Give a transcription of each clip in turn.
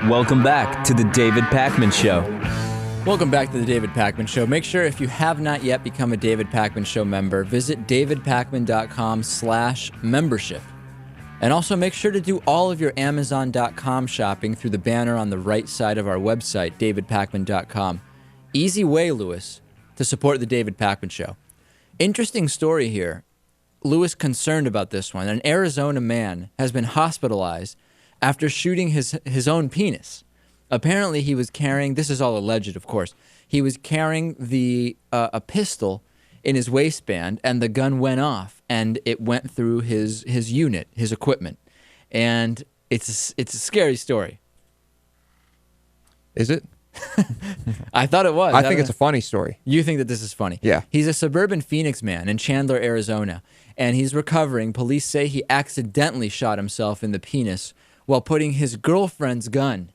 Welcome back to the David Pakman Show. Welcome back to the David Pakman Show. Make sure if you have not yet become a David Pakman Show member, visit davidpakman.com/membership. And also make sure to do all of your Amazon.com shopping through the banner on the right side of our website, davidpakman.com. Easy way, Lewis, to support the David Pakman Show. Interesting story here. Lewis concerned about this one. An Arizona man has been hospitalized after shooting his own penis. Apparently, he was carrying, this is all alleged, of course, he was carrying a pistol in his waistband, and the gun went off, and it went through his unit, his equipment. And it's a scary story. Is it? I thought it was. I think it's a funny story. You think that this is funny? Yeah. He's a suburban Phoenix man in Chandler, Arizona, and he's recovering. Police say he accidentally shot himself in the penis while putting his girlfriend's gun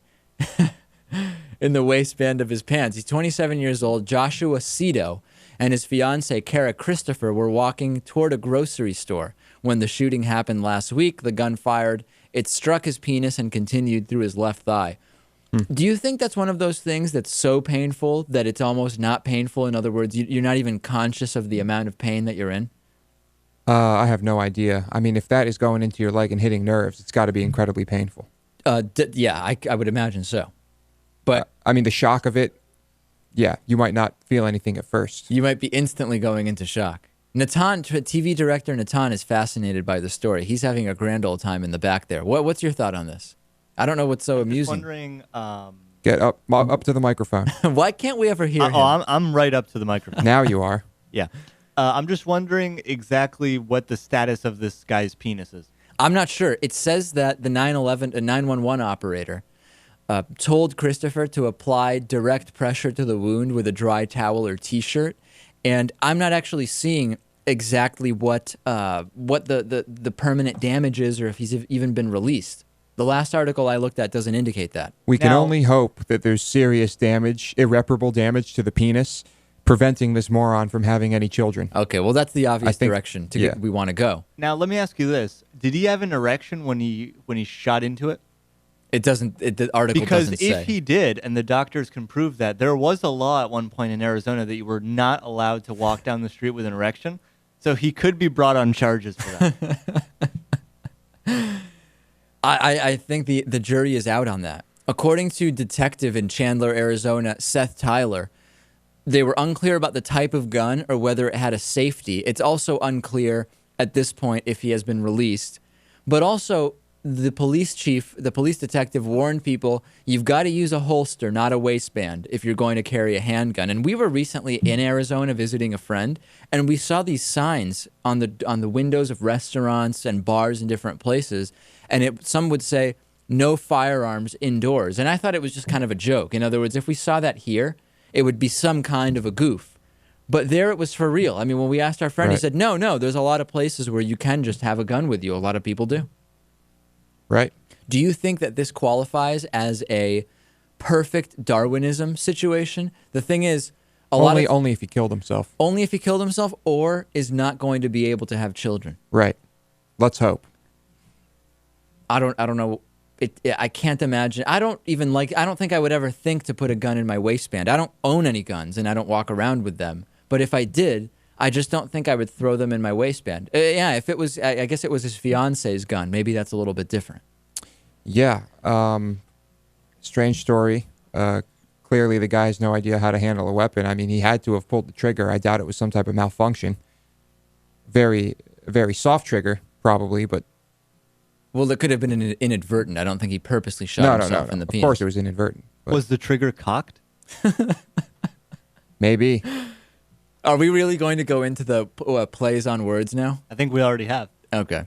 in the waistband of his pants. He's 27 years old. Joshua Cito and his fiancee, Kara Christopher, were walking toward a grocery store when the shooting happened last week. The gun fired. It struck his penis and continued through his left thigh. Do you think that's one of those things that's so painful that it's almost not painful? In other words, you're not even conscious of the amount of pain that you're in? I have no idea. I mean, if that is going into your leg and hitting nerves, it's got to be incredibly painful. Yeah, I would imagine so. But I mean, the shock of it, yeah, you might not feel anything at first. You might be instantly going into shock. Natan, TV director Natan, is fascinated by the story. He's having a grand old time in the back there. What's your thought on this? I don't know what's so amusing. I'm wondering. Get up to the microphone. Why can't we ever hear him? I'm right up to the microphone. Now you are. Yeah. I'm just wondering exactly what the status of this guy's penis is. I'm not sure. It says that the 911 operator told Christopher to apply direct pressure to the wound with a dry towel or T-shirt, and I'm not actually seeing exactly what the permanent damage is, or if he's even been released. The last article I looked at doesn't indicate that. We can only hope that there's serious damage, irreparable damage to the penis, preventing this moron from having any children. Okay, well, that's the obvious direction we want to go. Now, let me ask you this: did he have an erection when he shot into it? It doesn't. The article doesn't say. Because if he did, and the doctors can prove that, there was a law at one point in Arizona that you were not allowed to walk down the street with an erection, so he could be brought on charges for that. I think the jury is out on that. According to detective in Chandler, Arizona, Seth Tyler, they were unclear about the type of gun or whether it had a safety. It's also unclear at this point if he has been released. But also, the police detective warned people, you've got to use a holster, not a waistband, if you're going to carry a handgun. And we were recently in Arizona visiting a friend, and we saw these signs on the windows of restaurants and bars in different places, and some would say, no firearms indoors. And I thought it was just kind of a joke. In other words, if we saw that here, it would be some kind of a goof. But there it was for real. I mean, when we asked our friend, he said, no, there's a lot of places where you can just have a gun with you. A lot of people do. Right. Do you think that this qualifies as a perfect Darwinism situation? The thing is, only if he killed himself. Only if he killed himself, or is not going to be able to have children. Right. Let's hope. I don't know. I can't imagine. I don't think I would ever think to put a gun in my waistband. I don't own any guns, and I don't walk around with them. But if I did, I just don't think I would throw them in my waistband. Yeah, if it was, I guess it was his fiance's gun. Maybe that's a little bit different. Yeah. Strange story. Clearly, the guy has no idea how to handle a weapon. I mean, he had to have pulled the trigger. I doubt it was some type of malfunction. Very, very soft trigger, probably, but... Well, it could have been inadvertent. I don't think he purposely shot himself in the penis. Of course it was inadvertent. Was the trigger cocked? Maybe. Are we really going to go into the plays on words now? I think we already have. Okay.